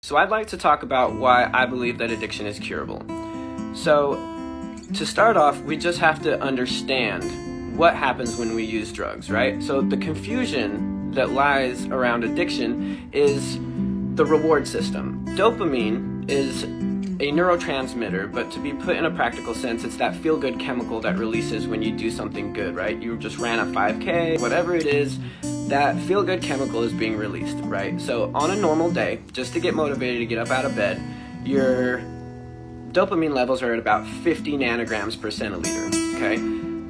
So I'd like to talk about why I believe that addiction is curable. So to start off, we just have to understand what happens when we use drugs, right? So the confusion that lies around addiction is the reward system. Dopamine is a neurotransmitter, but to be put in a practical sense, it's that feel-good chemical that releases when you do something good, right? You just ran a 5K, whatever it is, that feel-good chemical is being released, right? So on a normal day, just to get motivated to get up out of bed, your dopamine levels are at about 50 nanograms per centiliter, okay?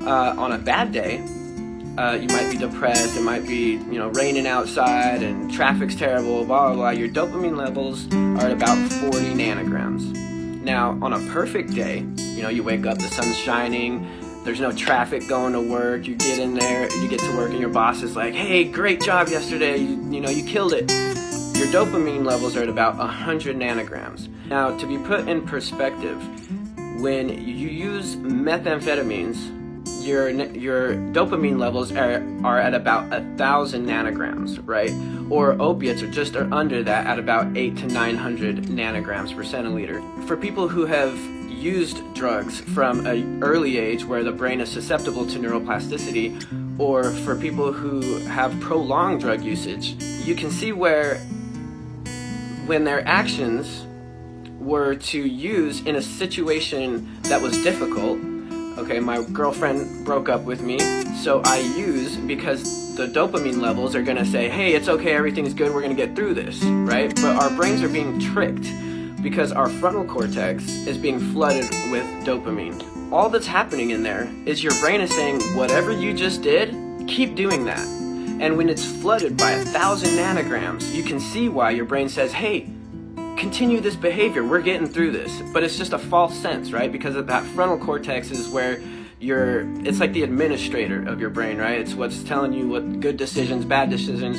On a bad day, you might be depressed, it might be, raining outside and traffic's terrible, blah, blah, blah. Your dopamine levels are at about 40 nanograms. Now, on a perfect day, you wake up, the sun's shining, there's no traffic going to work, you get in there, you get to work and your boss is like, hey, great job yesterday, you killed it. Your dopamine levels are at about 100 nanograms. Now, to be put in perspective, when you use methamphetamines, your dopamine levels are at about 1,000 nanograms, right? Or opiates are under that at about 800 to 900 nanograms per centiliter. For people who have used drugs from an early age where the brain is susceptible to neuroplasticity, or for people who have prolonged drug usage, you can see where when their actions were to use in a situation that was difficult. Okay, my girlfriend broke up with me, so I use because the dopamine levels are gonna say, hey, it's okay, everything's good, we're gonna get through this, right? But our brains are being tricked because our frontal cortex is being flooded with dopamine. All that's happening in there is your brain is saying, whatever you just did, keep doing that. And when it's flooded by 1,000 nanograms, you can see why your brain says, hey, continue this behavior, we're getting through this. But it's just a false sense, right? Because of that frontal cortex is where it's like the administrator of your brain, right? It's what's telling you what good decisions, bad decisions,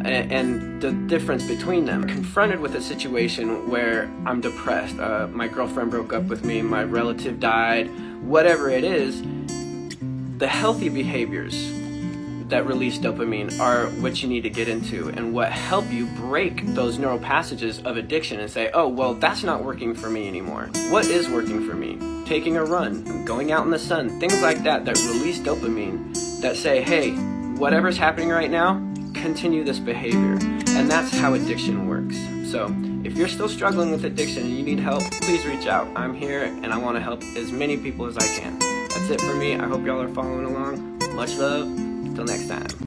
and the difference between them. Confronted with a situation where I'm depressed, my girlfriend broke up with me, my relative died, whatever it is, the healthy behaviors that release dopamine are what you need to get into and what help you break those neural passages of addiction and say, oh, well, that's not working for me anymore. What is working for me? Taking a run, going out in the sun, things like that release dopamine, that say, hey, whatever's happening right now, continue this behavior. And that's how addiction works. So if you're still struggling with addiction and you need help, please reach out. I'm here and I want to help as many people as I can. That's it for me. I hope y'all are following along. Much love. Till next time.